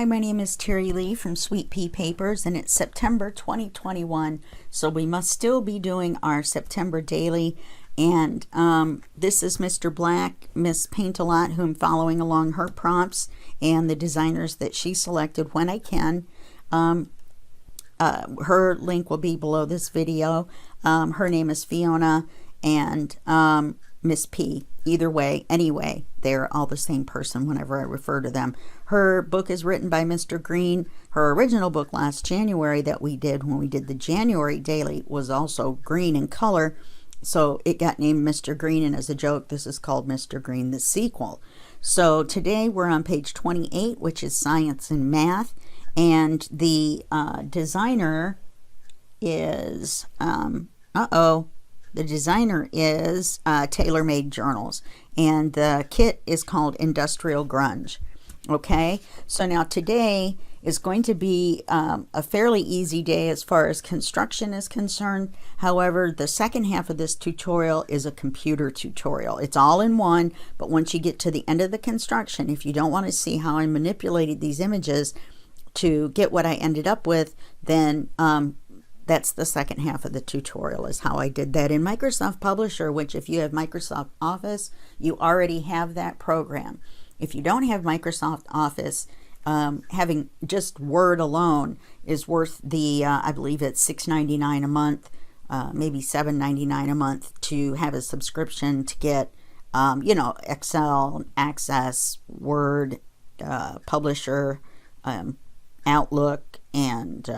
Hi, my name is Teri Lee from Sweet Pea Papers, and it's September 2021, so we must still be doing our September daily. And this is Mr. Black, Miss Paintalot, who I'm following along her prompts and the designers that she selected when I can. Her link will be below this video. Her name is Fiona, and Miss P. Either way, anyway, they're all the same person whenever I refer to them. Her book is written by Mr. Green. Her original book last January that we did when we did the January daily was also green in color, so it got named Mr. Green, and as a joke, this is called Mr. Green, the sequel. So today we're on page 28, which is Science and Math, and the designer is, the designer is Tailor-Made Journals, and the kit is called Industrial Grunge. Okay, so now today is going to be a fairly easy day as far as construction is concerned. However, the second half of this tutorial is a computer tutorial. It's all in one, but once you get to the end of the construction, if you don't want to see how I manipulated these images to get what I ended up with, then that's the second half of the tutorial, is how I did that in Microsoft Publisher, which if you have Microsoft Office, you already have that program. If you don't have Microsoft Office, having just Word alone is worth the, I believe it's $6.99 a month, maybe $7.99 a month to have a subscription to get, you know, Excel, Access, Word, Publisher, Outlook, and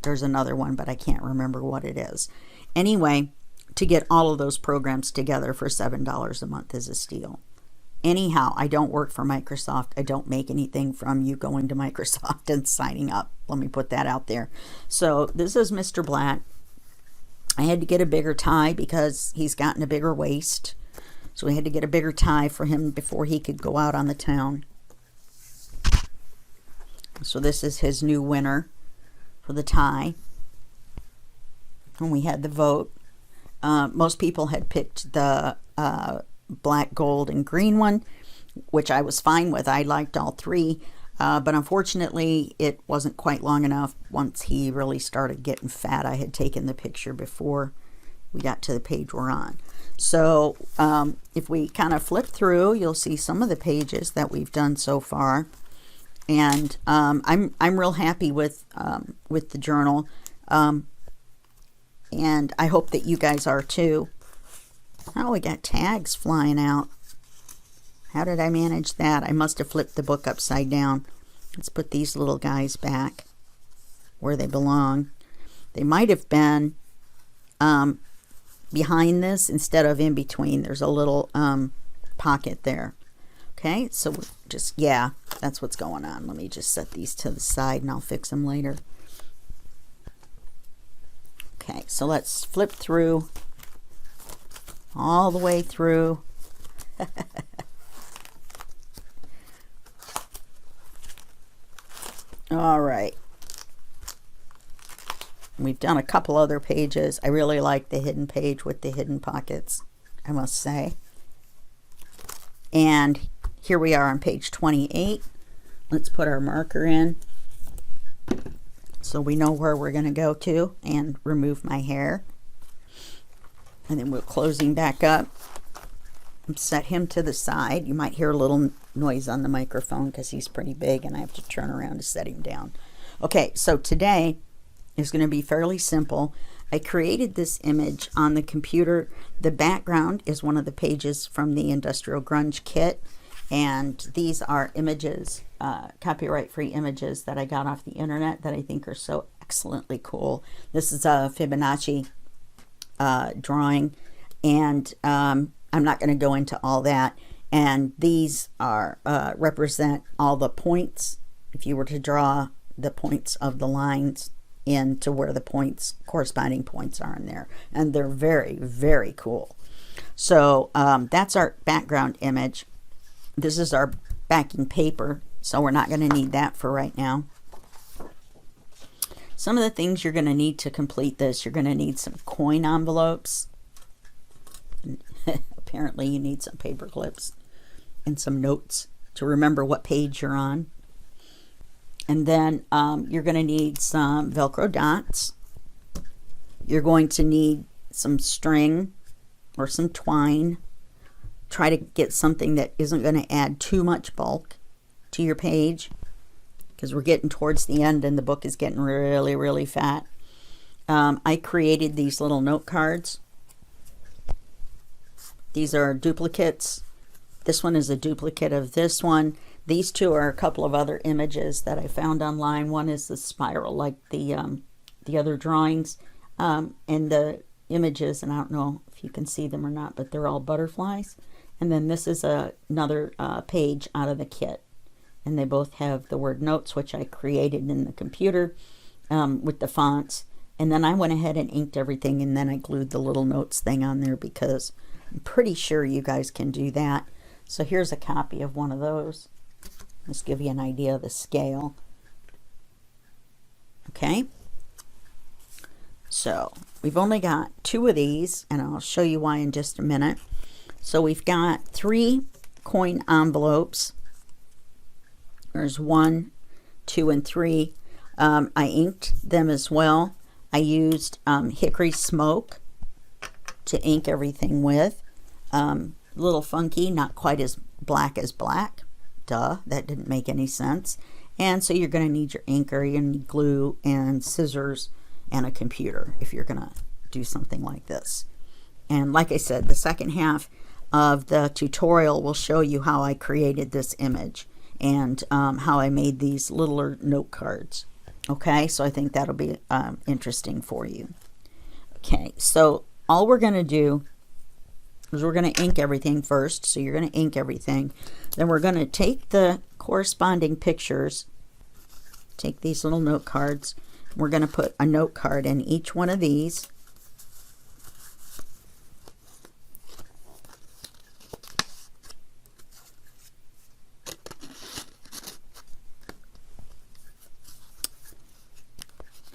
there's another one, but I can't remember what it is. Anyway, to get all of those programs together for $7 a month is a steal. Anyhow, I don't work for Microsoft. I don't make anything from you going to Microsoft and signing up. Let me put that out there. So this is Mr. Black. I had to get a bigger tie because he's gotten a bigger waist. So we had to get a bigger tie for him before he could go out on the town. So this is his new winner for the tie. And we had the vote. Most people had picked the black, gold, and green one, which I was fine with. I liked all three, but unfortunately it wasn't quite long enough. Once he really started getting fat, I had taken the picture before we got to the page we're on. So if we kind of flip through, you'll see some of the pages that we've done so far. And I'm real happy with the journal, and I hope that you guys are too. Oh, we got tags flying out. How did I manage that? I must have flipped the book upside down. Let's put these little guys back where they belong. They might have been behind this instead of in between. There's a little pocket there. Okay, so just, yeah, that's what's going on. Let me just set these to the side and I'll fix them later. Okay, so let's flip through all the way through. All right. We've done a couple other pages. I really like the hidden page with the hidden pockets, I must say. And here we are on page 28. Let's put our marker in so we know where we're going to go to, and remove my hair. And then we're closing back up and set him to the side. You might hear a little noise on the microphone because he's pretty big and I have to turn around to set him down. Okay, so today is going to be fairly simple. I created this image on the computer. The background is one of the pages from the Industrial Grunge kit, and these are images, copyright-free images that I got off the internet that I think are so excellently cool. This is a Fibonacci drawing, and I'm not going to go into all that. And these are represent all the points. If you were to draw the points of the lines into where the points, corresponding points, are in there, and they're very, very cool. So that's our background image. This is our backing paper, so we're not going to need that for right now. Some of the things you're going to need to complete this: you're going to need some coin envelopes. Apparently you need some paper clips and some notes to remember what page you're on. And then you're going to need some Velcro dots. You're going to need some string or some twine. Try to get something that isn't going to add too much bulk to your page, because we're getting towards the end and the book is getting really, really fat. I created these little note cards. These are duplicates. This one is a duplicate of this one. These two are a couple of other images that I found online. One is the spiral, like the other drawings, and the images, and I don't know if you can see them or not, but they're all butterflies. And then this is another page out of the kit, and they both have the word notes, which I created in the computer with the fonts. And then I went ahead and inked everything, and then I glued the little notes thing on there, because I'm pretty sure you guys can do that. So here's a copy of one of those. Let's give you an idea of the scale. Okay. So we've only got 2 of these, and I'll show you why in just a minute. So we've got 3 coin envelopes. There's 1, 2, and 3. I inked them as well. I used hickory smoke to ink everything with. A little funky, not quite as black as black. Duh, that didn't make any sense. And so you're going to need your inker, you're going to need glue and scissors and a computer if you're going to do something like this. And like I said, the second half of the tutorial will show you how I created this image and how I made these littler note cards. Okay, so I think that'll be interesting for you. Okay, so all we're going to do is we're going to ink everything first. So you're going to ink everything. Then we're going to take the corresponding pictures, take these little note cards. We're going to put a note card in each one of these.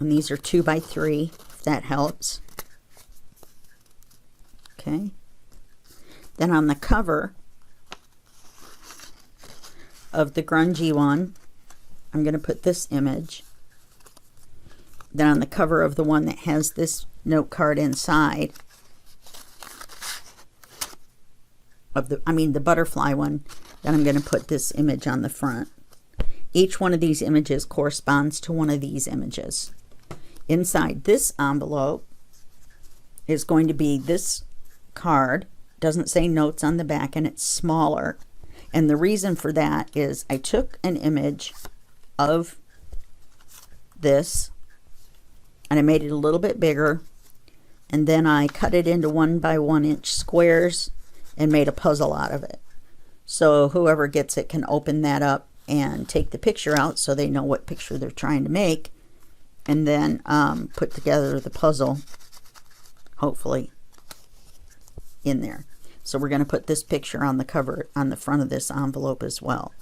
And these are 2 by 3, if that helps. Okay. Then on the cover of the grungy one, I'm going to put this image. Then on the cover of the one that has this note card inside, of the butterfly one, then I'm going to put this image on the front. Each one of these images corresponds to one of these images. Inside this envelope is going to be this card. Doesn't say notes on the back, and it's smaller. And the reason for that is I took an image of this and I made it a little bit bigger, and then I cut it into 1 by 1 inch squares and made a puzzle out of it. So whoever gets it can open that up and take the picture out so they know what picture they're trying to make, and then put together the puzzle, hopefully, in there. So we're going to put this picture on the cover, on the front of this envelope as well.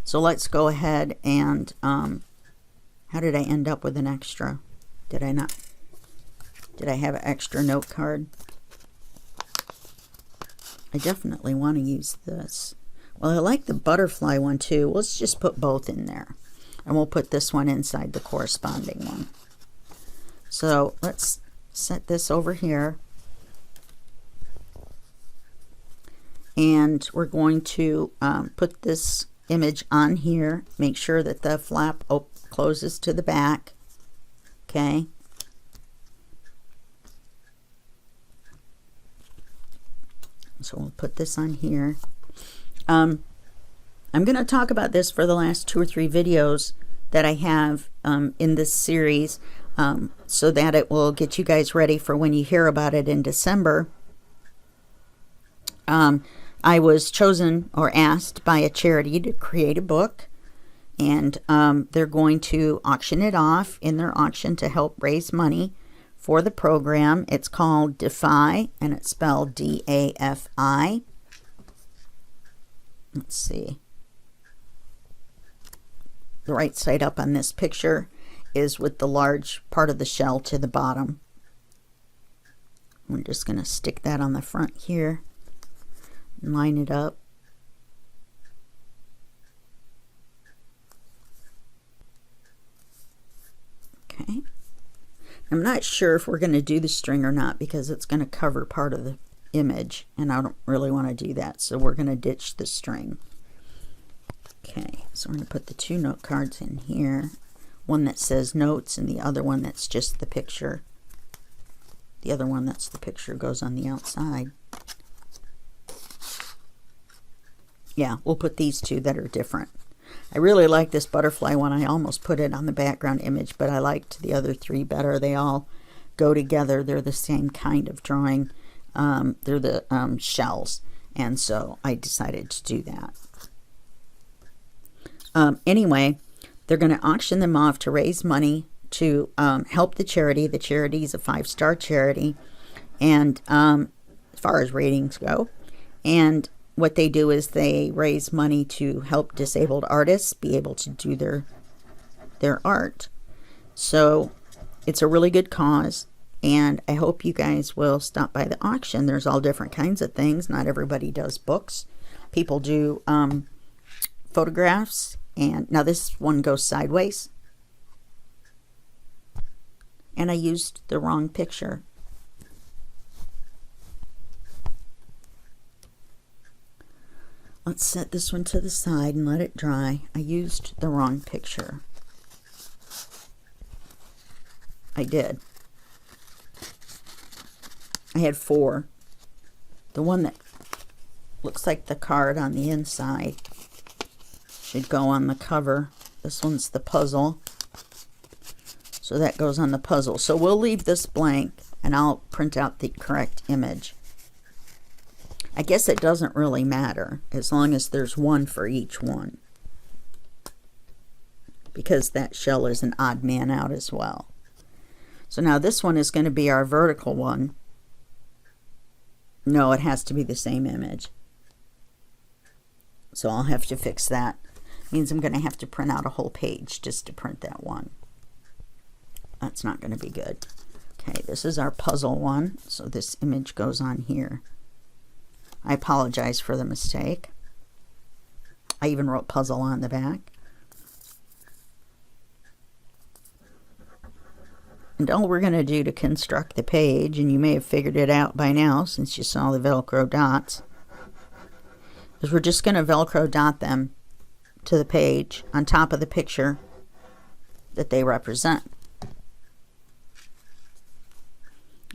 So let's go ahead and, how did I end up with an extra? Did I not? Did I have an extra note card? I definitely want to use this. Well, I like the butterfly one too. Let's just put both in there. And we'll put this one inside the corresponding one. So let's set this over here. And we're going to put this image on here. Make sure that the flap closes to the back. Okay. So we'll put this on here. I'm going to talk about this for the last 2 or 3 videos that I have in this series, so that it will get you guys ready for when you hear about it in December. I was chosen or asked by a charity to create a book, and they're going to auction it off in their auction to help raise money for the program. It's called Defy, and it's spelled D-A-F-I. Let's see. The right side up on this picture is with the large part of the shell to the bottom. We're just going to stick that on the front here and line it up. I'm not sure if we're going to do the string or not because it's going to cover part of the image, and I don't really want to do that, so we're going to ditch the string. Okay, so we're going to put the 2 note cards in here. One that says notes and the other one that's just the picture. The other one that's the picture goes on the outside. Yeah, we'll put these 2 that are different. I really like this butterfly one. I almost put it on the background image, but I liked the other 3 better. They all go together. They're the same kind of drawing. They're the shells, and so I decided to do that. Anyway, they're going to auction them off to raise money to help the charity. The charity is a 5-star charity, and as far as ratings go, and what they do is they raise money to help disabled artists be able to do their art. So it's a really good cause, and I hope you guys will stop by the auction. There's all different kinds of things. Not everybody does books. People do photographs, and now this one goes sideways, and I used the wrong picture. Let's set this one to the side and let it dry. I used the wrong picture. I did. I had 4. The one that looks like the card on the inside should go on the cover. This one's the puzzle. So that goes on the puzzle. So we'll leave this blank and I'll print out the correct image. I guess it doesn't really matter as long as there's 1 for each one, because that shell is an odd man out as well. So now this one is going to be our vertical one. No, it has to be the same image. So I'll have to fix that. Means I'm going to have to print out a whole page just to print that one. That's not going to be good. Okay, this is our puzzle one. So this image goes on here. I apologize for the mistake. I even wrote puzzle on the back. And all we're going to do to construct the page, and you may have figured it out by now since you saw the Velcro dots, is we're just going to Velcro dot them to the page on top of the picture that they represent.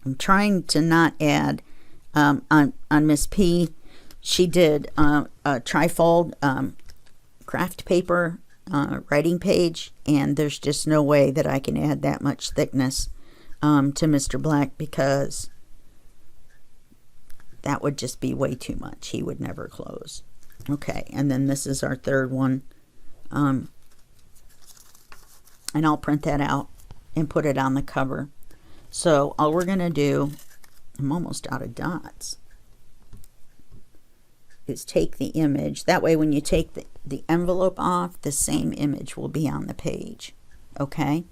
I'm trying to not add on Miss P. She did a trifold craft paper writing page, and there's just no way that I can add that much thickness to Mr. Black, because that would just be way too much. He would never close. Okay, and then this is our third one, and I'll print that out and put it on the cover. So all we're going to do, I'm almost out of dots, is take the image. That way when you take the envelope off, the same image will be on the page. Okay?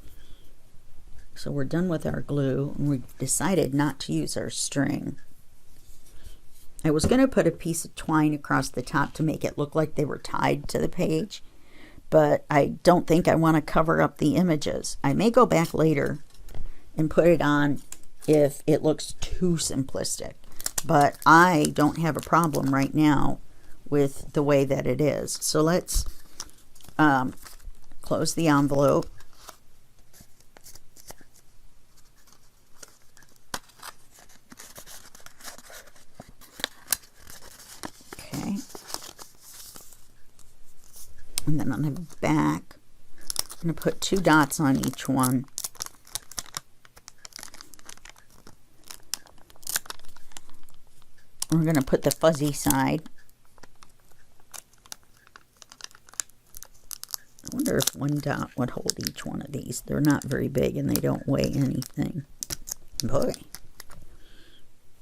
So we're done with our glue, and we decided not to use our string. I was going to put a piece of twine across the top to make it look like they were tied to the page, but I don't think I want to cover up the images. I may go back later and put it on if it looks too simplistic, but I don't have a problem right now with the way that it is. So let's close the envelope. Okay. And then on the back, I'm going to put 2 dots on each one. We're going to put the fuzzy side. I wonder if 1 dot would hold each one of these. They're not very big and they don't weigh anything. Boy.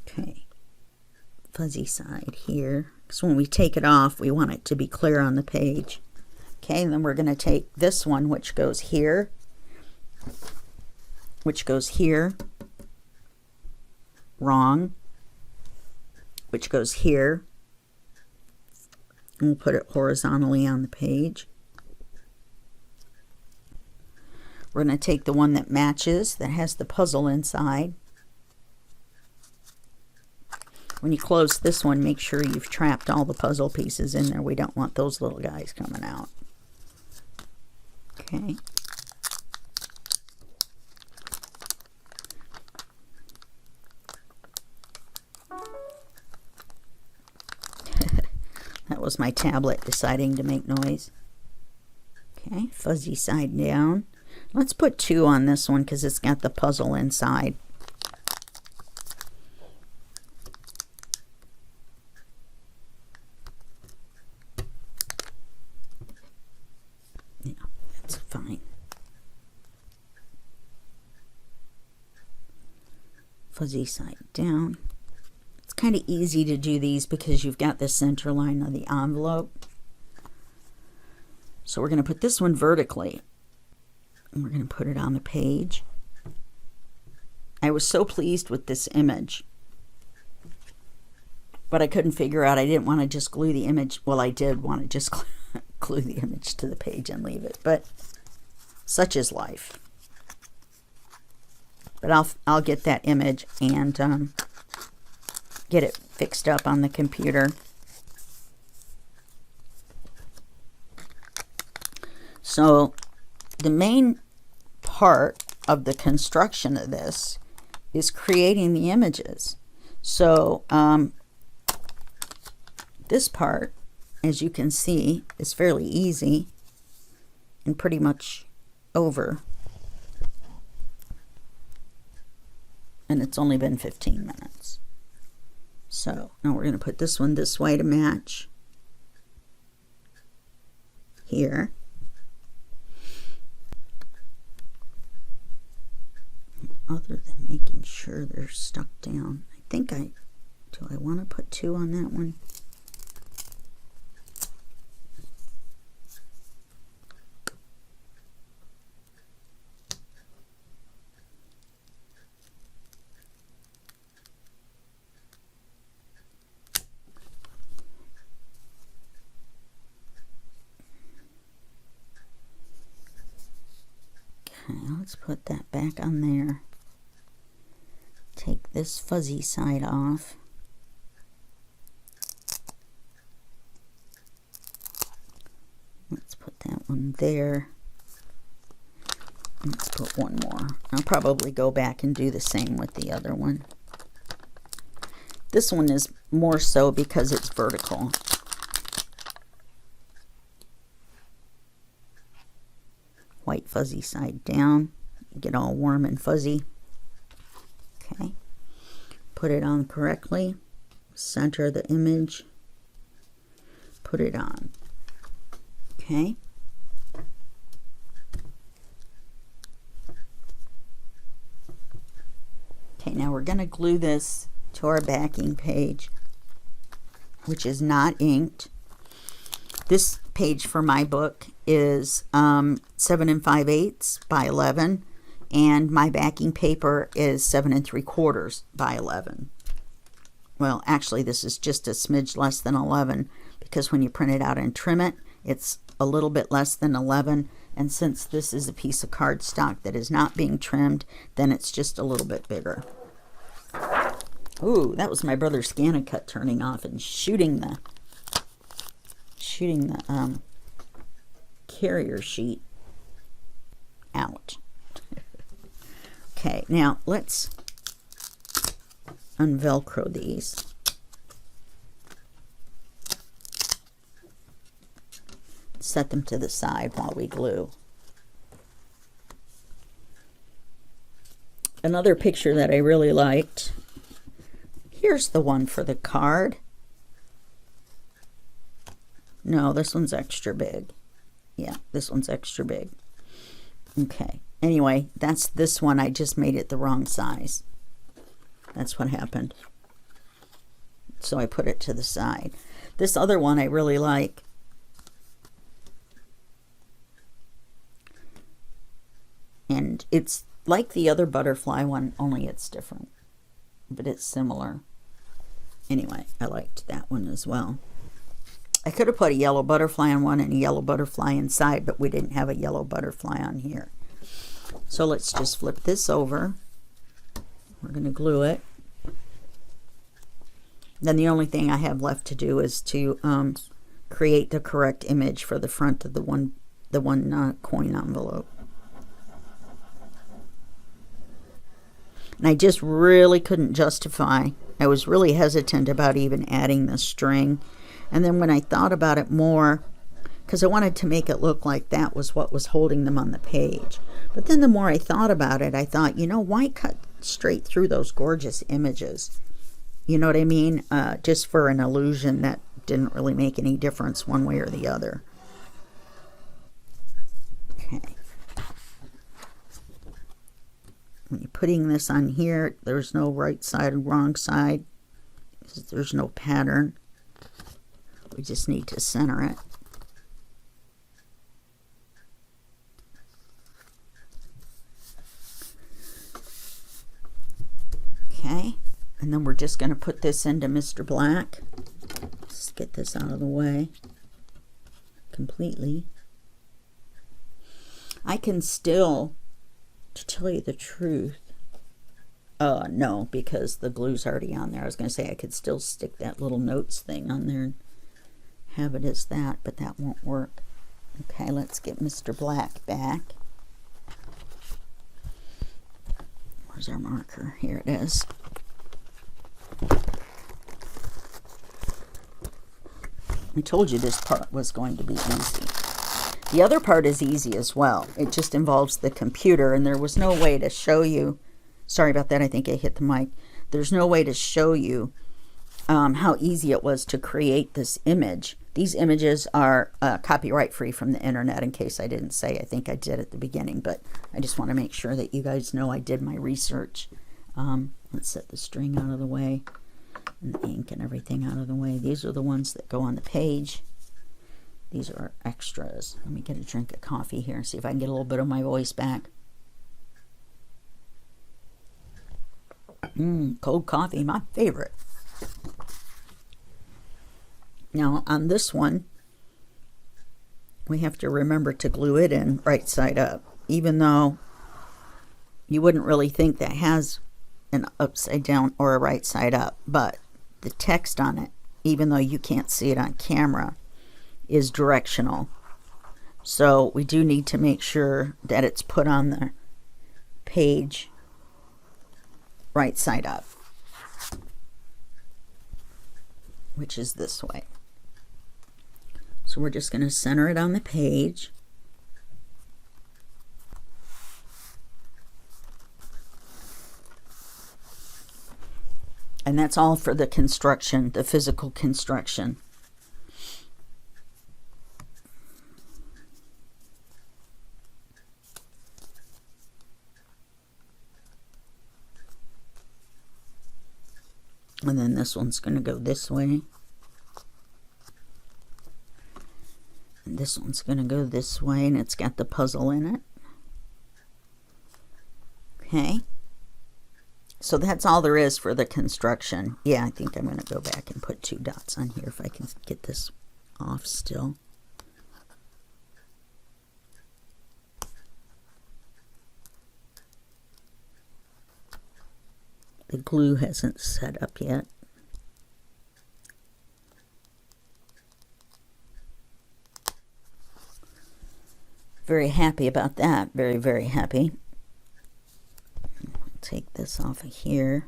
Okay. Fuzzy side here. Because when we take it off, we want it to be clear on the page. Okay, and then we're going to take this one, which goes here, which goes here, wrong, which goes here, and we'll put it horizontally on the page. We're going to take the one that matches, that has the puzzle inside. When you close this one, make sure you've trapped all the puzzle pieces in there. We don't want those little guys coming out. Okay. That was my tablet deciding to make noise. Okay, fuzzy side down. Let's put 2 on this one because it's got the puzzle inside. Yeah, that's fine. Fuzzy side down. It's kind of easy to do these because you've got the center line of the envelope. So we're going to put this one vertically. And we're going to put it on the page. I was so pleased with this image. But I couldn't figure out, I didn't want to just glue the image. Well, I did want to just glue the image to the page and leave it. But such is life. But I'll get that image and get it fixed up on the computer. So the main part of the construction of this is creating the images. So this part, as you can see, is fairly easy and pretty much over. And it's only been 15 minutes. So now we're going to put this one this way to match here. Other than making sure they're stuck down, do I want to put 2 on that one? Okay, let's put that back on there. Take this fuzzy side off. Let's put that one there. Let's put one more. I'll probably go back and do the same with the other one. This one is more so because it's vertical. White fuzzy side down. Get all warm and fuzzy. Okay. Put it on correctly. Center the image. Put it on. Okay. Okay, now we're going to glue this to our backing page, which is not inked. This page for my book is 7 5/8 by 11, and my backing paper is 7 3/4 by 11. Well, actually, this is just a smidge less than 11, because when you print it out and trim it, it's a little bit less than 11, and since this is a piece of cardstock that is not being trimmed, then it's just a little bit bigger. Ooh, that was my brother Scanicut turning off and shooting the carrier sheet out. Okay, now let's unvelcro these. Set them to the side while we glue. Another picture that I really liked. Here's the one for the card. No, this one's extra big. Yeah, this one's extra big. Okay. Anyway, that's this one. I just made it the wrong size. That's what happened. So I put it to the side. This other one I really like. And it's like the other butterfly one, only it's different. But it's similar. Anyway, I liked that one as well. I could have put a yellow butterfly on one and a yellow butterfly inside, but we didn't have a yellow butterfly on here. So let's just flip this over. We're going to glue it. Then the only thing I have left to do is to create the correct image for the front of the one coin envelope. And I just really couldn't justify. I was really hesitant about even adding the string. And then when I thought about it more, because I wanted to make it look like that was what was holding them on the page. But then the more I thought about it, I thought, you know, why cut straight through those gorgeous images? You know what I mean? Just for an illusion that didn't really make any difference one way or the other. Okay. When you're putting this on here, there's no right side or wrong side. There's no pattern. We just need to center it. Okay. And then we're just going to put this into Mr. Black. Let's get this out of the way completely. I can still, to tell you the truth, no, because the glue's already on there. I was going to say I could still stick that little notes thing on there and have it as that, but that won't work. Okay, let's get Mr. Black back. Where's our marker? Here it is. I told you this part was going to be easy. The other part is easy as well. It just involves the computer, and there was no way to show you. Sorry about that. I think I hit the mic. There's no way to show you how easy it was to create this image. These images are copyright free from the internet, in case I didn't say. I think I did at the beginning, but I just want to make sure that you guys know I did my research. Let's set the string out of the way and the ink and everything out of the way. These are the ones that go on the page. These are extras. Let me get a drink of coffee here and see if I can get a little bit of my voice back. Cold coffee, my favorite. Now on this one, we have to remember to glue it in right side up, even though you wouldn't really think that has an upside down or a right side up, but the text on it, even though you can't see it on camera, is directional. So we do need to make sure that it's put on the page right side up, which is this way. So we're just going to center it on the page. And that's all for the construction, the physical construction. And then this one's going to go this way. And this one's going to go this way, and it's got the puzzle in it. Okay. So that's all there is for the construction. Yeah, I think I'm going to go back and put 2 dots on here if I can get this off still. The glue hasn't set up yet. Very happy about that. Very, very happy. Take this off of here.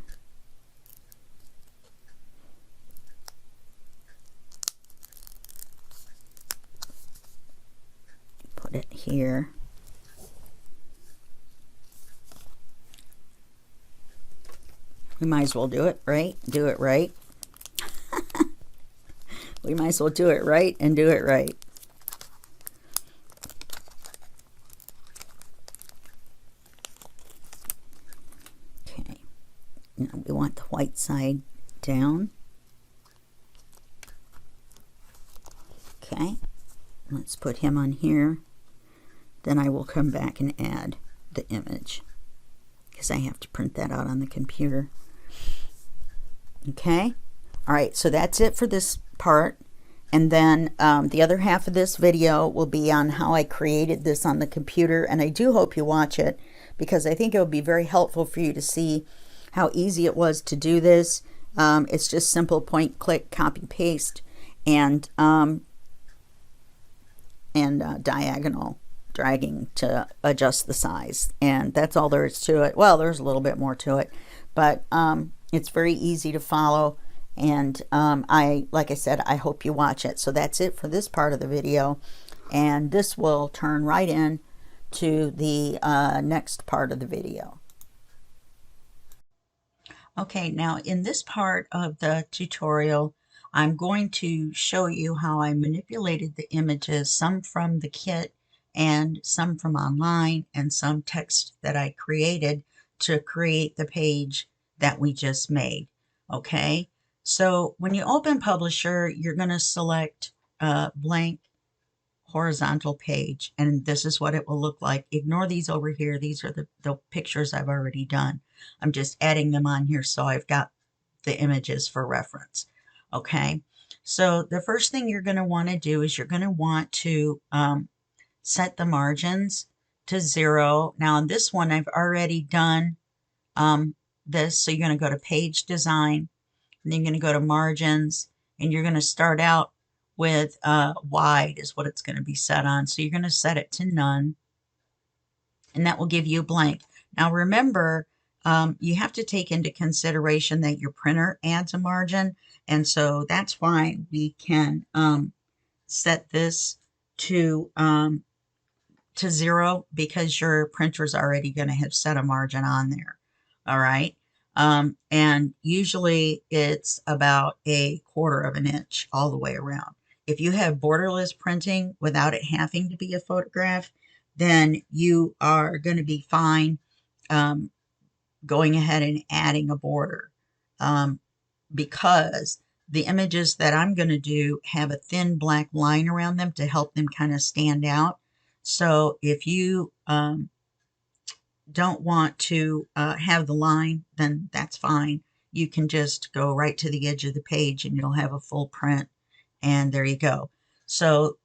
Put it here. We might as well do it right. Do it right. We might as well do it right and do it right. Okay. Now we want the white side down. Okay. Let's put him on here. Then I will come back and add the image, because I have to print that out on the computer. Okay. All right, so that's it for this part. And then the other half of this video will be on how I created this on the computer, and I do hope you watch it. because I think it would be very helpful for you to see how easy it was to do this. It's just simple point, click, copy, paste, and diagonal dragging to adjust the size. And that's all there is to it. Well, there's a little bit more to it, but it's very easy to follow. And like I said, I hope you watch it. So that's it for this part of the video. And this will turn right in to the next part of the video. Okay, now in this part of the tutorial, I'm going to show you how I manipulated the images, some from the kit and some from online and some text that I created to create the page that we just made. Okay, so when you open Publisher, you're going to select blank horizontal page, and this is what it will look like. Ignore these over here. These are the pictures I've already done. I'm just adding them on here so I've got the images for reference. Okay, so the first thing you're going to want to do is you're going to want to set the margins to 0. Now on this one I've already done this, so you're going to go to page design, and then you're going to go to margins, and you're going to start out with wide is what it's going to be set on. So you're going to set it to none, and that will give you a blank. Now remember, you have to take into consideration that your printer adds a margin, and so that's why we can set this to 0, because your printer's already going to have set a margin on there. All right. And usually it's about 1/4 of an inch all the way around. If you have borderless printing without it having to be a photograph, then you are going to be fine going ahead and adding a border, because the images that I'm going to do have a thin black line around them to help them kind of stand out. So if you don't want to have the line, then that's fine. You can just go right to the edge of the page and you'll have a full print, and there you go. So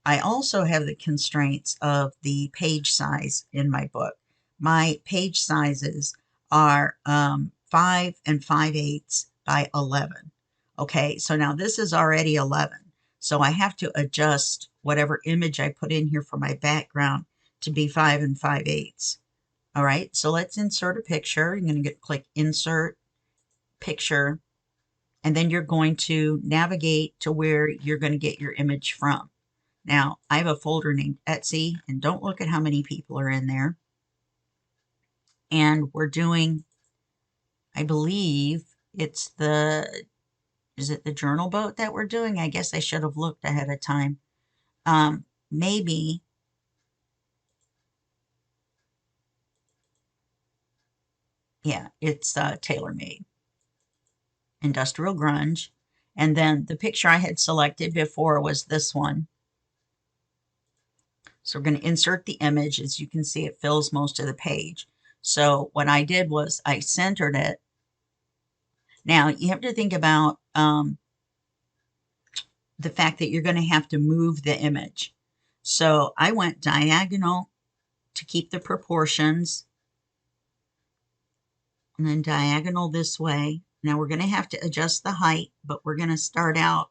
I also have the constraints of the page size in my book. My page sizes are 5 5/8 by 11. Okay, so now this is already 11. So I have to adjust whatever image I put in here for my background to be 5 5/8. All right, so let's insert a picture. You're going to click Insert Picture, and then you're going to navigate to where you're going to get your image from. Now, I have a folder named Etsy, and don't look at how many people are in there. And we're doing, I believe it's is it the journal boat that we're doing? I guess I should have looked ahead of time. Maybe. Yeah, it's tailor-made. Industrial Grunge. And then the picture I had selected before was this one. So we're going to insert the image. As you can see, it fills most of the page. So what I did was I centered it. Now you have to think about the fact that you're going to have to move the image. So I went diagonal to keep the proportions, and then diagonal this way. Now we're going to have to adjust the height, but we're going to start out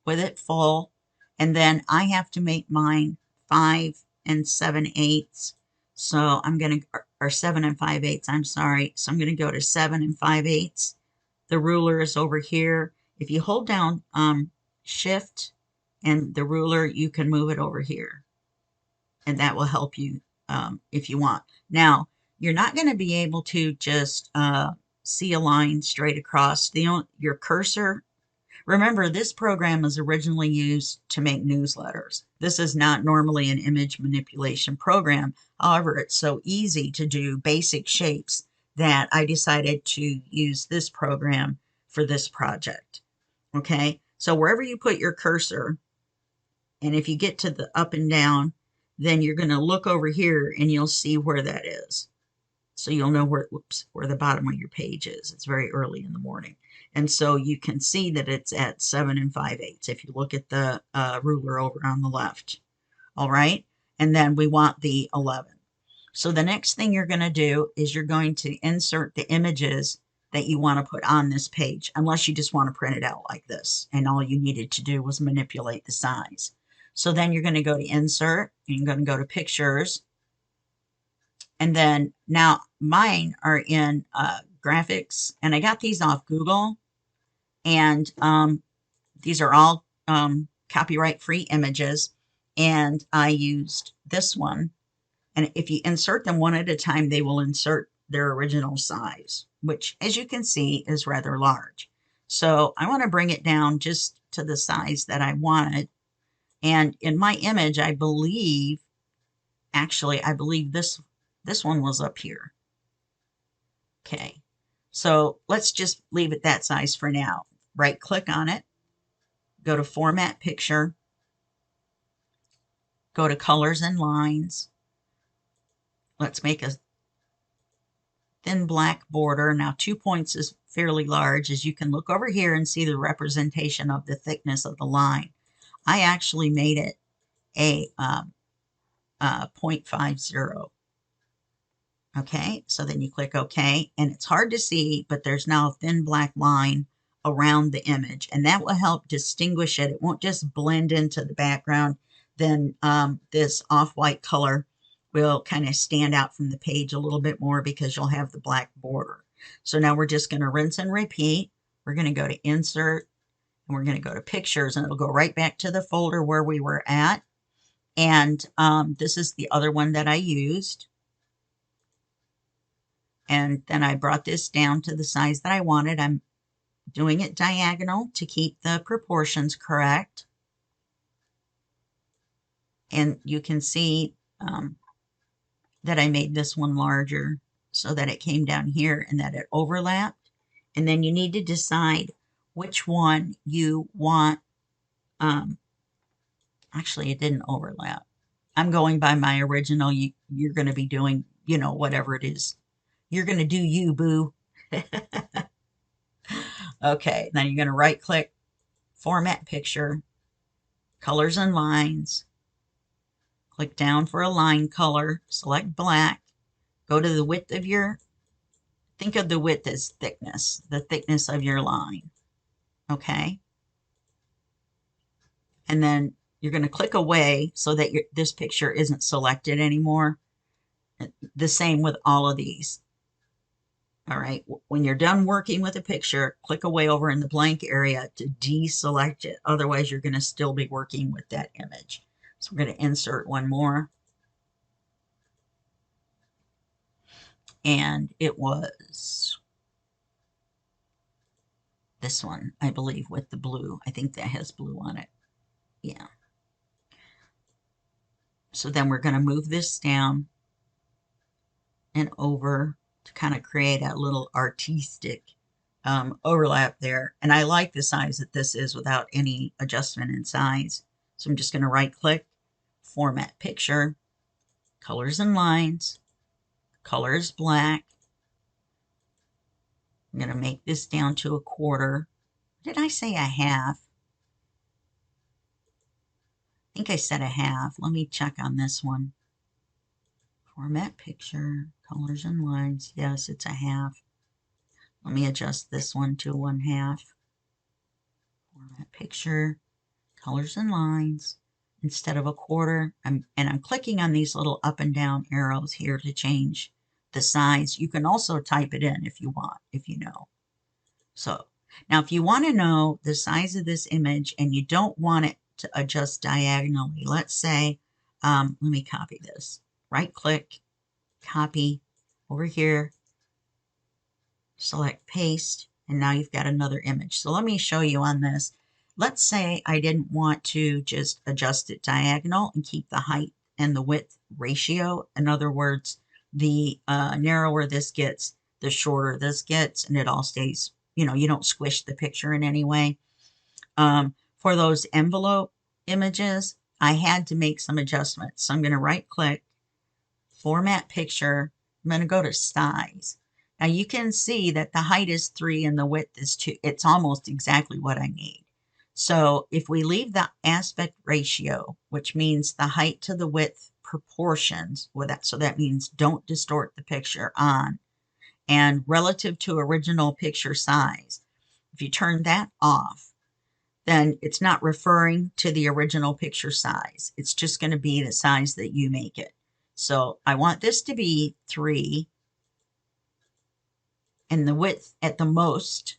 with it full, and then I have to make mine 5 7/8. So I'm going to, or 7 5/8, I'm sorry. So I'm going to go to 7 5/8. The ruler is over here. If you hold down Shift and the ruler, you can move it over here, and that will help you if you want. Now, you're not going to be able to just see a line straight across. Your cursor, remember, this program is originally used to make newsletters. This is not normally an image manipulation program. However, it's so easy to do basic shapes that I decided to use this program for this project. Okay, so wherever you put your cursor, and if you get to the up and down, then you're going to look over here and you'll see where that is. So you'll know where the bottom of your page is. It's very early in the morning. And so you can see that it's at 7 5/8 if you look at the ruler over on the left. All right. And then we want the 11. So the next thing you're going to do is you're going to insert the images that you want to put on this page, unless you just want to print it out like this and all you needed to do was manipulate the size. So then you're going to go to insert, and you're going to go to pictures, and then now mine are in graphics, and I got these off Google, and these are all copyright free images, and I used this one. And if you insert them one at a time, they will insert their original size, which, as you can see, is rather large. So I want to bring it down just to the size that I wanted. And in my image, I believe this one was up here. Okay, so let's just leave it that size for now. Right click on it, go to Format Picture, go to Colors and Lines. Let's make a thin black border. Now 2 points is fairly large, as you can look over here and see the representation of the thickness of the line. I actually made it a 0.50. Okay, so then you click OK, and it's hard to see, but there's now a thin black line around the image, and that will help distinguish it. It won't just blend into the background. Then this off-white color will kind of stand out from the page a little bit more because you'll have the black border. So now we're just going to rinse and repeat. We're going to go to Insert, and we're going to go to Pictures, and it'll go right back to the folder where we were at. And this is the other one that I used. And then I brought this down to the size that I wanted. I'm doing it diagonal to keep the proportions correct. And you can see that I made this one larger so that it came down here and that it overlapped. And then you need to decide which one you want. Actually, it didn't overlap. I'm going by my original. You're going to be doing, whatever it is. You're going to do you, boo. Okay, then you're going to right click, Format Picture, Colors and Lines. Click down for a line color, select black, go to the width of think of the width as thickness, the thickness of your line. Okay. And then you're going to click away so that this picture isn't selected anymore. The same with all of these. All right, when you're done working with a picture, click away over in the blank area to deselect it. Otherwise, you're going to still be working with that image. So we're going to insert one more. And it was this one, I believe, with the blue. I think that has blue on it. Yeah. So then we're going to move this down and over to kind of create a little artistic overlap there. And I like the size that this is without any adjustment in size. So I'm just going to right click, Format Picture, Colors and Lines, Colors Black. I'm going to make this down to a quarter. Did I say a half? I think I said a half. Let me check on this one. Format Picture, Colors and Lines. Yes, it's a half. Let me adjust this one to 1/2. Format Picture, Colors and Lines. Instead of a quarter, I'm clicking on these little up and down arrows here to change the size. You can also type it in if you want, if you know. So now if you want to know the size of this image and you don't want it to adjust diagonally, let's say, let me copy this. Right click, copy over here, select paste, and now you've got another image. So let me show you on this. Let's say I didn't want to just adjust it diagonal and keep the height and the width ratio. In other words, the narrower this gets, the shorter this gets, and it all stays, you don't squish the picture in any way. For those envelope images, I had to make some adjustments. So I'm going to right click, Format Picture. I'm going to go to Size. Now you can see that the height is 3 and the width is 2. It's almost exactly what I need. So if we leave the aspect ratio, which means the height to the width proportions with that. So that means don't distort the picture on. And relative to original picture size, if you turn that off, then it's not referring to the original picture size. It's just going to be the size that you make it. So I want this to be 3 and the width at the most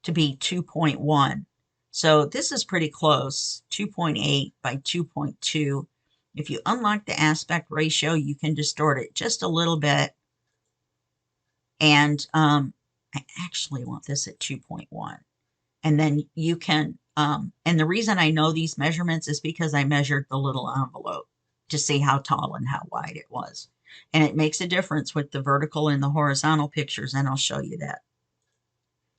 to be 2.1. So this is pretty close, 2.8 by 2.2. If you unlock the aspect ratio, you can distort it just a little bit. And I actually want this at 2.1. And then you can, and the reason I know these measurements is because I measured the little envelope to see how tall and how wide it was. And it makes a difference with the vertical and the horizontal pictures, and I'll show you that.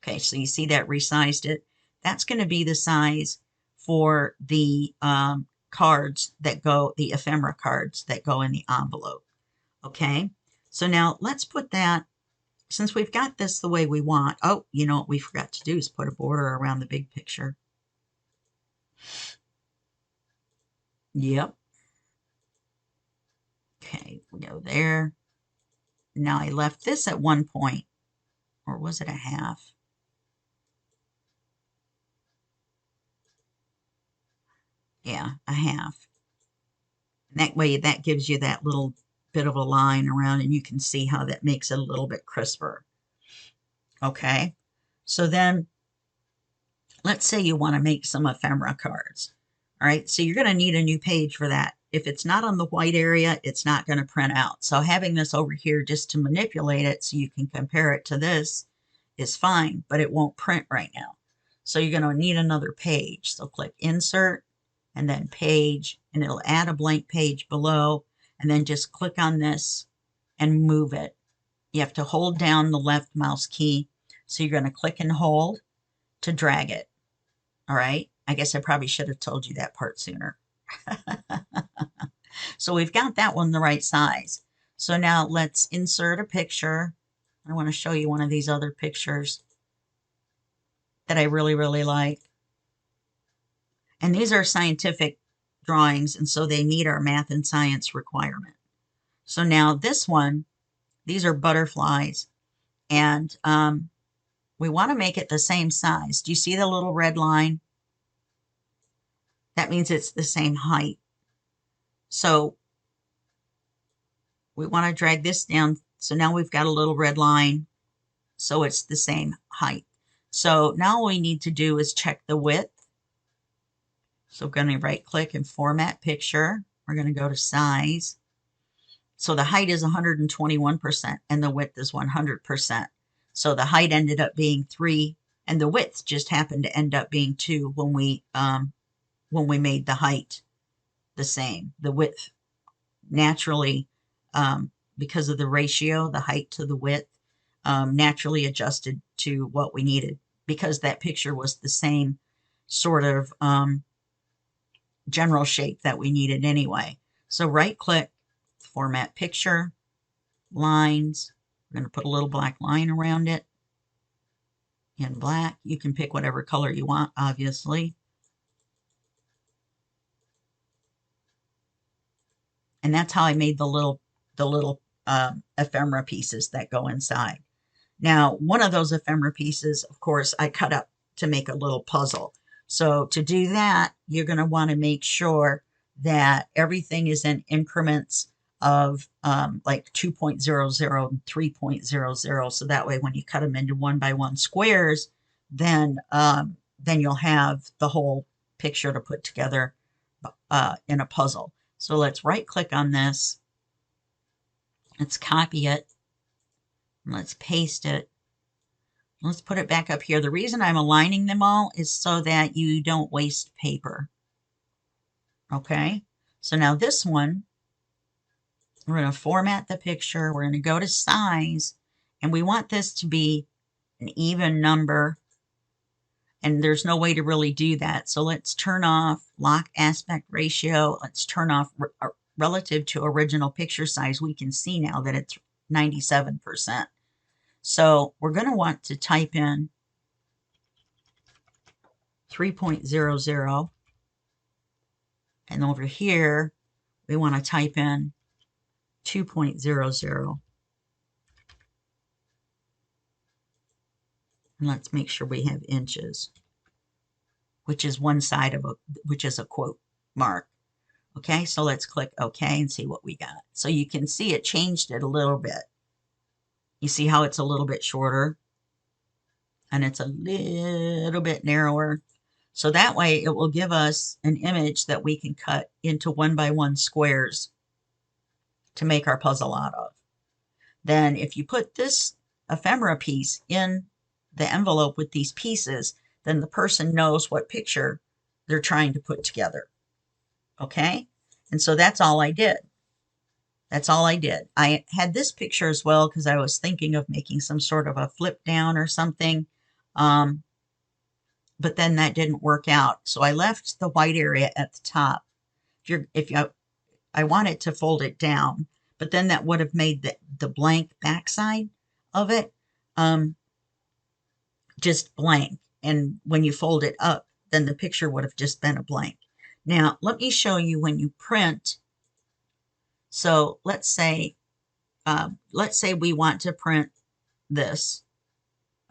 Okay, so you see that resized it. That's going to be the size for the cards that go, the ephemera cards that go in the envelope. Okay, so now let's put that, since we've got this the way we want. Oh, you know what we forgot to do is put a border around the big picture. Yep. Okay, we go there. Now I left this at 1 point, or was it a half? Yeah, a half. And that way, that gives you that little bit of a line around, and you can see how that makes it a little bit crisper. Okay, so then let's say you want to make some ephemera cards. All right, so you're going to need a new page for that. If it's not on the white area, it's not going to print out. So having this over here just to manipulate it so you can compare it to this is fine, but it won't print right now. So you're going to need another page. So click Insert and then Page, and it'll add a blank page below, and then just click on this and move it. You have to hold down the left mouse key. So you're going to click and hold to drag it. All right. I guess I probably should have told you that part sooner. So we've got that one the right size. So now let's insert a picture. I want to show you one of these other pictures that I really, really like. And these are scientific drawings, and so they meet our math and science requirement. So now this one, these are butterflies, and we want to make it the same size. Do you see the little red line? That means it's the same height. So we want to drag this down. So now we've got a little red line, so it's the same height. So now all we need to do is check the width. So we're going to right click and format picture. We're going to go to size. So the height is 121% and the width is 100%. So the height ended up being 3 and the width just happened to end up being 2 when we made the height the same. The width naturally, because of the ratio, the height to the width, naturally adjusted to what we needed, because that picture was the same sort of general shape that we needed anyway. So right click, format picture, lines. We're going to put a little black line around it in black. You can pick whatever color you want, obviously. And that's how I made the little ephemera pieces that go inside. Now, one of those ephemera pieces, of course, I cut up to make a little puzzle. So to do that, you're going to want to make sure that everything is in increments of like 2.00 and 3.00. So that way, when you cut them into 1 by 1 squares, then you'll have the whole picture to put together in a puzzle. So let's right click on this. Let's copy it. Let's paste it. Let's put it back up here. The reason I'm aligning them all is so that you don't waste paper. Okay, so now this one, we're going to format the picture. We're going to go to size, and we want this to be an even number, and there's no way to really do that. So let's turn off lock aspect ratio. Let's turn off relative to original picture size. We can see now that it's 97%. So we're going to want to type in 3.00, and over here we want to type in 2.00. And let's make sure we have inches, which is one side of which is a quote mark. Okay, so let's click OK and see what we got. So you can see it changed it a little bit. You see how it's a little bit shorter and it's a little bit narrower. So that way it will give us an image that we can cut into 1x1 squares to make our puzzle out of. Then if you put this ephemera piece in the envelope with these pieces, then the person knows what picture they're trying to put together. Okay? And so that's all I did. That's all I did. I had this picture as well because I was thinking of making some sort of a flip down or something. But then that didn't work out. So I left the white area at the top. I wanted to fold it down, but then that would have made the blank backside of it just blank. And when you fold it up, then the picture would have just been a blank. Now, let me show you when you print. So let's say we want to print this.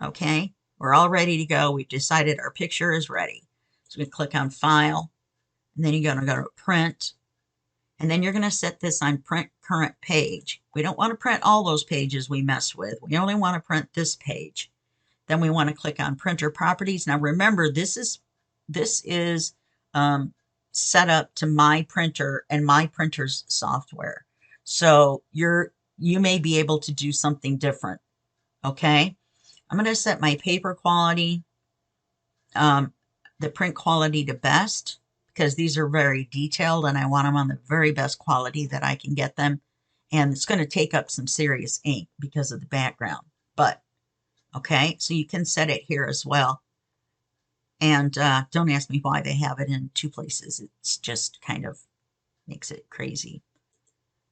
Okay, we're all ready to go. We've decided our picture is ready. So we click on File, and then you're going to go to Print, and then you're going to set this on Print Current Page. We don't want to print all those pages we messed with. We only want to print this page. Then we want to click on Printer Properties. Now remember, this is set up to my printer and my printer's software. So you may be able to do something different. Okay, I'm going to set my paper quality, the print quality to best, because these are very detailed and I want them on the very best quality that I can get them. And it's going to take up some serious ink because of the background. But, okay, so you can set it here as well. And don't ask me why they have it in two places. It's just kind of makes it crazy.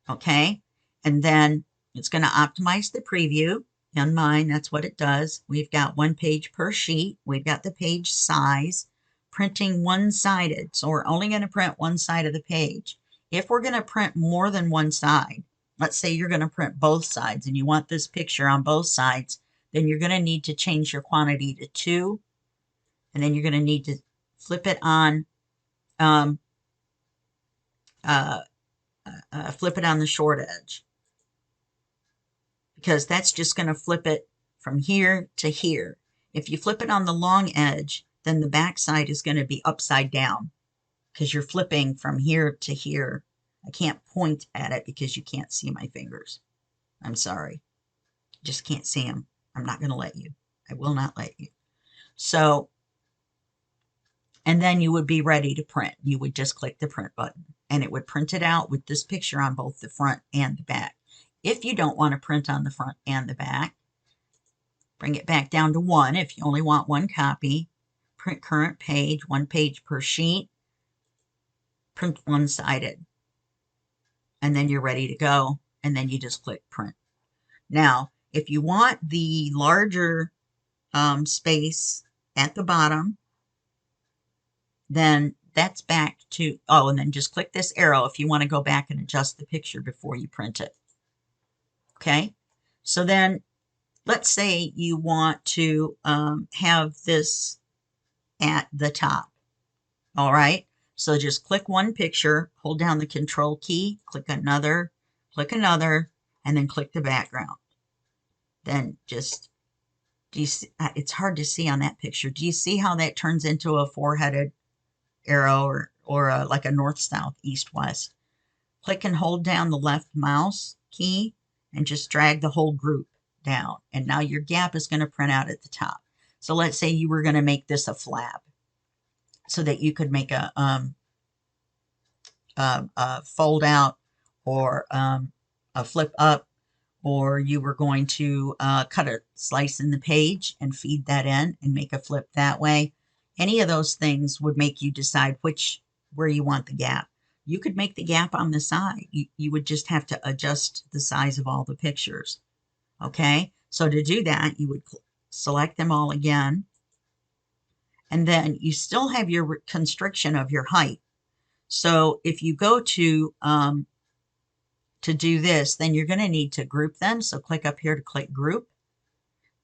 Okay, and then it's going to optimize the preview. On mine, that's what it does. We've got 1 page per sheet. We've got the page size, printing one-sided. So we're only going to print one side of the page. If we're going to print more than one side, let's say you're going to print both sides and you want this picture on both sides, then you're going to need to change your quantity to 2. And then you're going to need to flip it on, flip it on the short edge. Because that's just going to flip it from here to here. If you flip it on the long edge, then the back side is going to be upside down because you're flipping from here to here. I can't point at it because you can't see my fingers. I'm sorry. Just can't see them. I'm not going to let you. I will not let you. So, and then you would be ready to print. You would just click the print button and it would print it out with this picture on both the front and the back. If you don't want to print on the front and the back, bring it back down to 1 if you only want 1 copy. Print current page, 1 page per sheet. Print one-sided. And then you're ready to go. And then you just click print. Now, if you want the larger space at the bottom, then that's back to, and then just click this arrow if you want to go back and adjust the picture before you print it. Okay, so then let's say you want to have this at the top. All right, so just click one picture, hold down the Control key, click another, and then click the background. Then just, do you see, it's hard to see on that picture. Do you see how that turns into a 4-headed arrow or like a north, south, east, west? Click and hold down the left mouse key and just drag the whole group down. And now your gap is going to print out at the top. So let's say you were going to make this a flap so that you could make a fold out or a flip up, or you were going to cut a slice in the page and feed that in and make a flip that way. Any of those things would make you decide where you want the gap. You could make the gap on the side. You would just have to adjust the size of all the pictures. Okay, so to do that, you would select them all again. And then you still have your constriction of your height. So if you go to do this, then you're going to need to group them. So click up here to click group,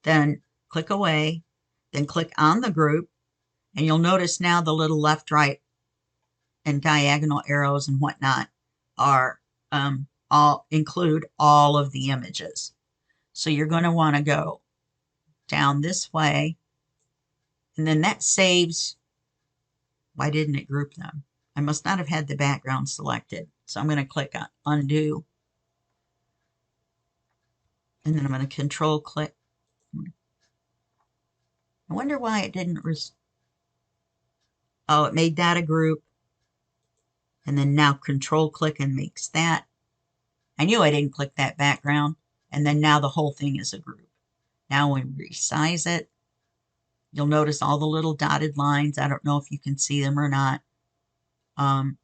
then click away, then click on the group, and you'll notice now the little left, right, and diagonal arrows and whatnot are all include all of the images. So you're going to want to go down this way, and then that saves. Why didn't it group them? I must not have had the background selected. So I'm going to click on undo, and then I'm going to control click. I wonder why it didn't. Oh, it made that a group. And then now control click and makes that. I knew I didn't click that background. And then now the whole thing is a group. Now when we resize it, you'll notice all the little dotted lines. I don't know if you can see them or not. And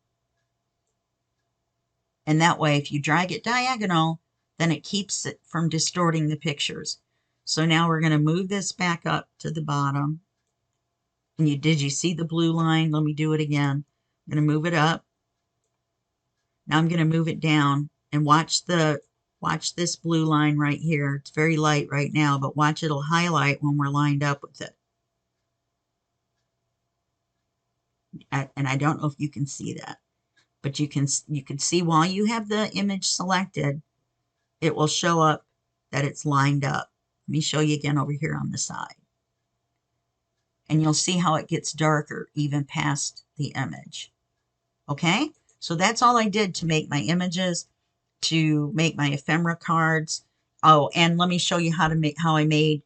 that way, if you drag it diagonal, then it keeps it from distorting the pictures. So now we're going to move this back up to the bottom. And did you see the blue line? Let me do it again. I'm going to move it up. Now I'm going to move it down and watch this blue line right here. It's very light right now, but watch, it'll highlight when we're lined up with it. And I don't know if you can see that, but you can see while you have the image selected, it will show up that it's lined up. Let me show you again over here on the side. And you'll see how it gets darker even past the image. Okay? So that's all I did to make my images, to make my ephemera cards. Oh, and let me show you how I made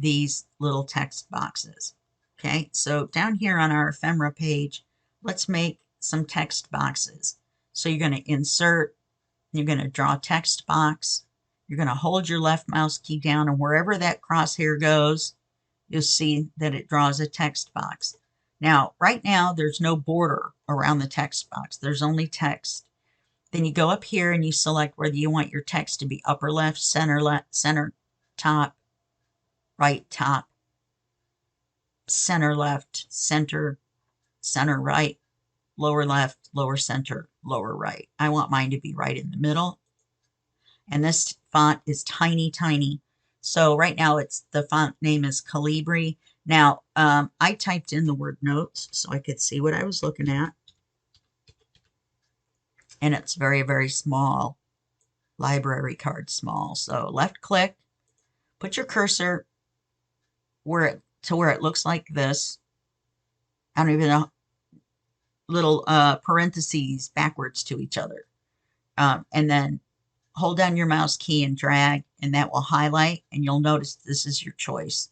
these little text boxes. Okay, so down here on our ephemera page, let's make some text boxes. So you're going to insert, you're going to draw a text box. You're going to hold your left mouse key down, and wherever that crosshair goes, you'll see that it draws a text box. Now, right now, there's no border around the text box. There's only text. Then you go up here and you select whether you want your text to be upper left, center top, right top, center left, center right, lower left, lower center, lower right. I want mine to be right in the middle. And this font is tiny, tiny. So right now the font name is Calibri. Now, I typed in the word notes so I could see what I was looking at. And it's very, very small, library card small. So left click, put your cursor where it looks like this. I don't even know, little parentheses backwards to each other. And then hold down your mouse key and drag, and that will highlight, and you'll notice this is your choice,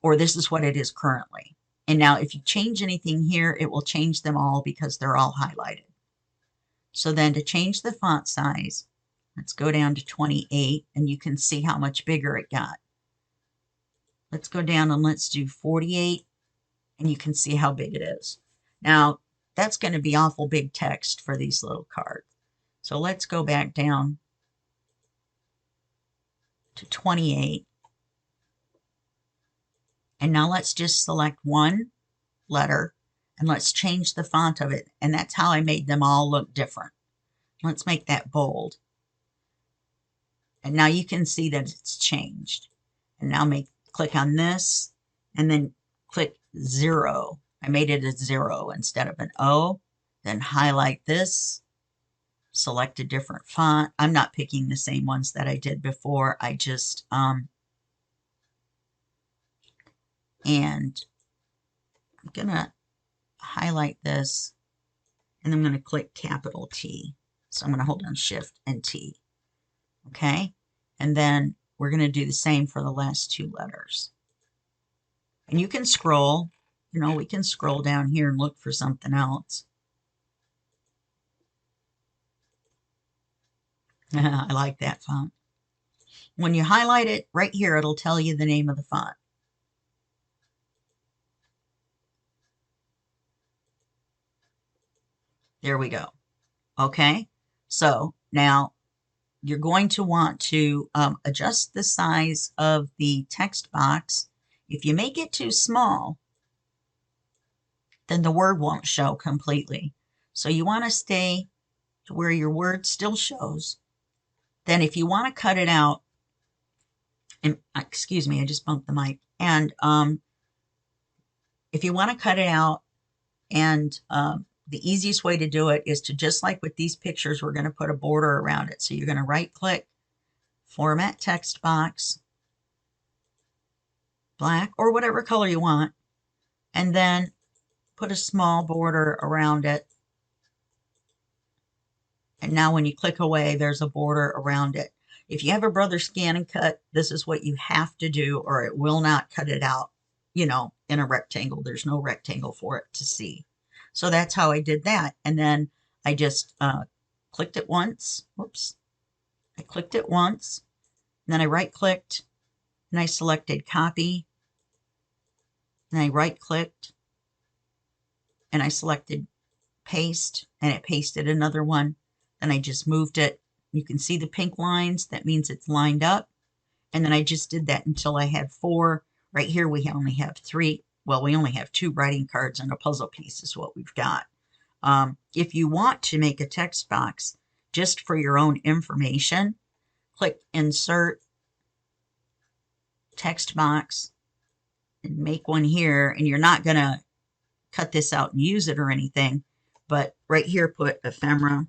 or this is what it is currently. And now if you change anything here, it will change them all because they're all highlighted. So then to change the font size, let's go down to 28, and you can see how much bigger it got. Let's go down and let's do 48, and you can see how big it is. Now, that's going to be awful big text for these little cards. So let's go back down to 28. And now let's just select one letter and let's change the font of it. And that's how I made them all look different. Let's make that bold. And now you can see that it's changed. And now click on this and then click 0. I made it a 0 instead of an O. Then highlight this. Select a different font. I'm not picking the same ones that I did before. I just, and I'm going to highlight this, and I'm going to click capital T. So I'm going to hold down Shift and T. Okay? And then we're going to do the same for the last two letters. And you can scroll, we can scroll down here and look for something else. I like that font. When you highlight it, right here, it'll tell you the name of the font. There we go. Okay, so now you're going to want to adjust the size of the text box If you make it too small, then the word won't show completely. So you want to stay to where your word still shows. Then if you want to cut it out, and excuse me, I just bumped the mic. And if you want to cut it out, and the easiest way to do it is to, just like with these pictures, we're going to put a border around it. So you're going to right click, format text box, black or whatever color you want, and then put a small border around it. And now when you click away, there's a border around it. If you have a Brother Scan and Cut, this is what you have to do, or it will not cut it out, you know, in a rectangle. There's no rectangle for it to see. So that's how I did that. And then I just clicked it once. Whoops. I clicked it once. And then I right clicked and I selected copy. And I right clicked and I selected paste, and it pasted another one. Then I just moved it. You can see the pink lines. That means it's lined up. And then I just did that until I had 4. Right here we only have 3. Well, we only have 2 writing cards and a puzzle piece is what we've got. If you want to make a text box just for your own information, click Insert, Text Box, and make one here. And you're not going to cut this out and use it or anything, but right here put ephemera,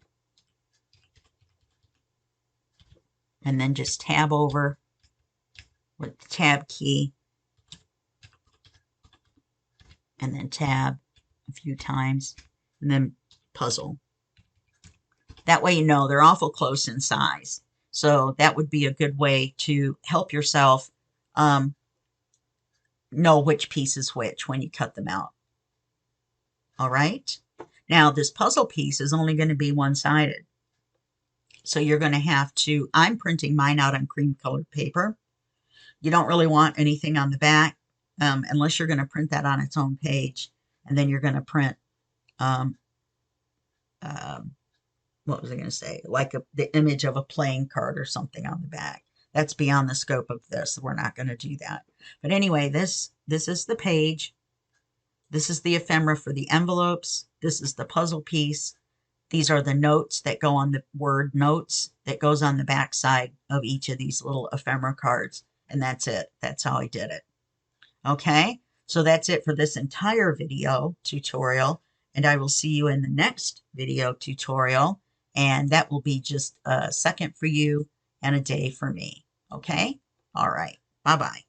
and then just tab over with the tab key, and then tab a few times, and then puzzle. That way you know they're awful close in size. So that would be a good way to help yourself know which piece is which when you cut them out. All right. Now this puzzle piece is only going to be one-sided. So you're going to have to, I'm printing mine out on cream colored paper. You don't really want anything on the back unless you're going to print that on its own page. And then you're going to print, what was I going to say? Like the image of a playing card or something on the back. That's beyond the scope of this. We're not going to do that. But anyway, this is the page. This is the ephemera for the envelopes. This is the puzzle piece. These are the notes that go on the word notes that goes on the back side of each of these little ephemera cards. And that's it. That's how I did it. Okay, so that's it for this entire video tutorial. And I will see you in the next video tutorial. And that will be just a second for you and a day for me. Okay, all right. Bye-bye.